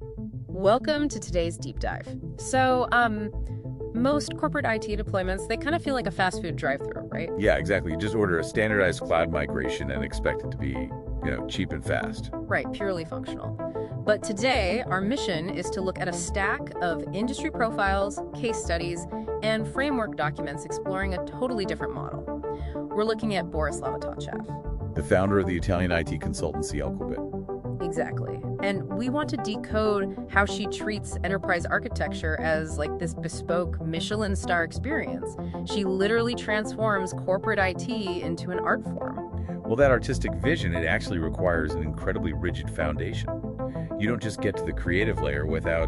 Welcome to today's deep dive. Most corporate IT deployments, they kind of feel like a fast food drive-thru, right? Yeah, exactly. You just order a standardized cloud migration and expect it to be, cheap and fast. Right, purely functional. But today, our mission is to look at a stack of industry profiles, case studies, and framework documents exploring a totally different model. We're looking at Boris Lavatotchev. The founder of the Italian IT consultancy Alqubit. Exactly. And we want to decode how she treats enterprise architecture as like this bespoke Michelin star experience. She literally transforms corporate IT into an art form. Well, that artistic vision, it actually requires an incredibly rigid foundation. You don't just get to the creative layer without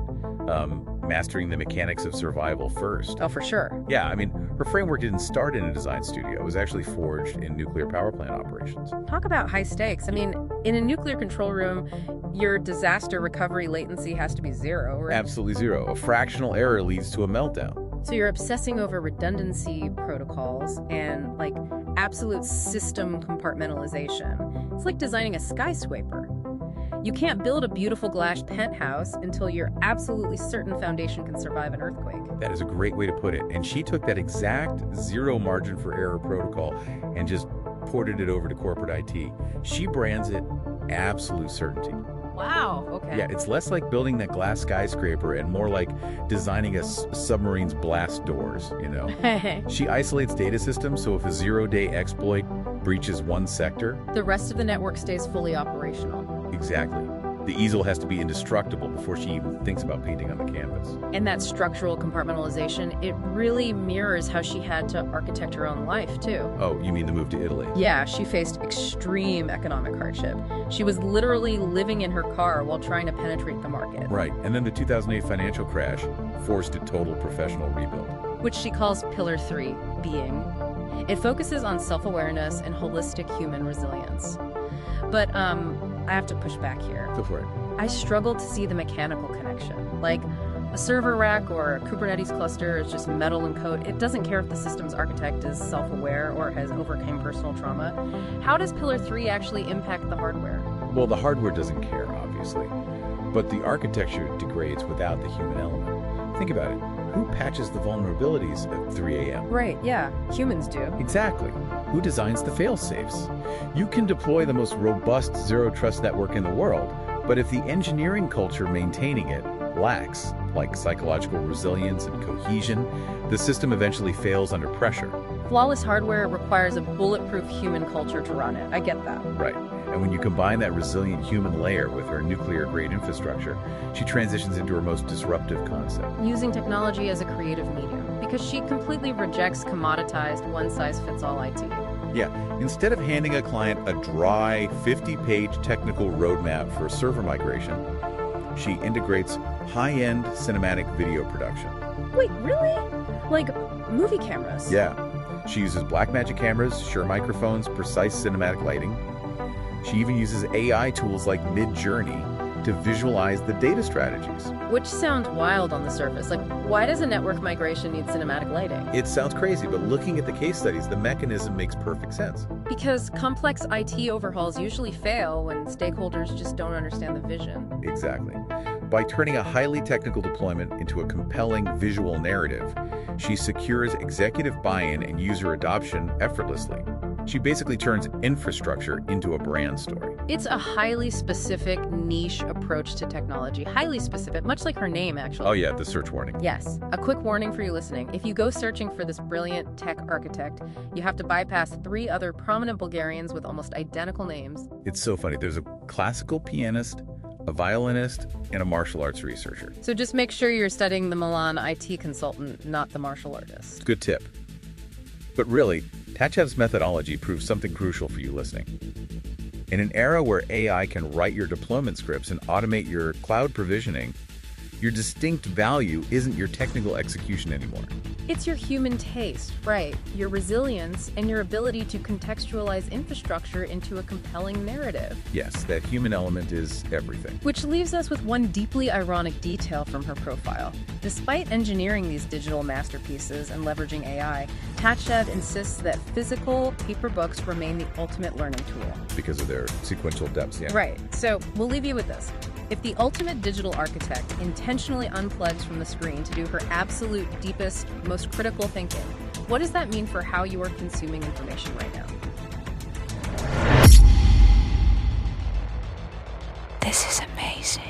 mastering the mechanics of survival first. Oh, for sure. Yeah, her framework didn't start in a design studio. It was actually forged in nuclear power plant operations. Talk about high stakes. In a nuclear control room, your disaster recovery latency has to be zero, right? Absolutely zero. A fractional error leads to a meltdown. So you're obsessing over redundancy protocols and absolute system compartmentalization. It's like designing a skyscraper. You can't build a beautiful glass penthouse until you're absolutely certain foundation can survive an earthquake. That is a great way to put it. And she took that exact zero margin for error protocol and just ported it over to corporate IT. She brands it absolute certainty. Wow, okay. Yeah, it's less like building that glass skyscraper and more like designing a submarine's blast doors, She isolates data systems, so if a zero-day exploit breaches one sector, the rest of the network stays fully operational. Exactly. The easel has to be indestructible before she even thinks about painting on the canvas. And that structural compartmentalization, it really mirrors how she had to architect her own life, too. Oh, you mean the move to Italy? Yeah, she faced extreme economic hardship. She was literally living in her car while trying to penetrate the market. Right, and then the 2008 financial crash forced a total professional rebuild. Which she calls Pillar 3, being. It focuses on self-awareness and holistic human resilience. But, I have to push back here. Go for it. I struggle to see the mechanical connection. Like, a server rack or a Kubernetes cluster is just metal and code. It doesn't care if the system's architect is self-aware or has overcome personal trauma. How does Pillar 3 actually impact the hardware? Well, the hardware doesn't care, obviously. But the architecture degrades without the human element. Think about it. Who patches the vulnerabilities at 3 a.m.? Right, yeah. Humans do. Exactly. Who designs the fail-safes? You can deploy the most robust zero-trust network in the world, but if the engineering culture maintaining it lacks, like psychological resilience and cohesion, the system eventually fails under pressure. Flawless hardware requires a bulletproof human culture to run it. I get that. Right. And when you combine that resilient human layer with her nuclear-grade infrastructure, she transitions into her most disruptive concept. Using technology as a creative medium, because she completely rejects commoditized, one-size-fits-all IT. Yeah, instead of handing a client a dry, 50-page technical roadmap for server migration, she integrates high-end cinematic video production. Wait, really? Like movie cameras? Yeah. She uses Blackmagic cameras, Shure microphones, precise cinematic lighting. She even uses AI tools like Mid-Journey to visualize the data strategies. Which sound wild on the surface. Like, why does a network migration need cinematic lighting? It sounds crazy, but looking at the case studies, the mechanism makes perfect sense. Because complex IT overhauls usually fail when stakeholders just don't understand the vision. Exactly. By turning a highly technical deployment into a compelling visual narrative, she secures executive buy-in and user adoption effortlessly. She basically turns infrastructure into a brand story. It's a highly specific, niche approach to technology. Highly specific, much like her name, actually. Oh yeah, the search warning. Yes. A quick warning for you listening. If you go searching for this brilliant tech architect, you have to bypass 3 other prominent Bulgarians with almost identical names. It's so funny. There's a classical pianist, a violinist, and a martial arts researcher. So just make sure you're studying the Milan IT consultant, not the martial artist. Good tip. But really, Tatchev's methodology proves something crucial for you listening. In an era where AI can write your deployment scripts and automate your cloud provisioning, your distinct value isn't your technical execution anymore. It's your human taste, right? Your resilience and your ability to contextualize infrastructure into a compelling narrative. Yes, that human element is everything. Which leaves us with one deeply ironic detail from her profile. Despite engineering these digital masterpieces and leveraging AI, Tatchev insists that physical paper books remain the ultimate learning tool. Because of their sequential depths, yeah. Right. So we'll leave you with this. If the ultimate digital architect intentionally unplugs from the screen to do her absolute deepest, most critical thinking, what does that mean for how you are consuming information right now? This is amazing.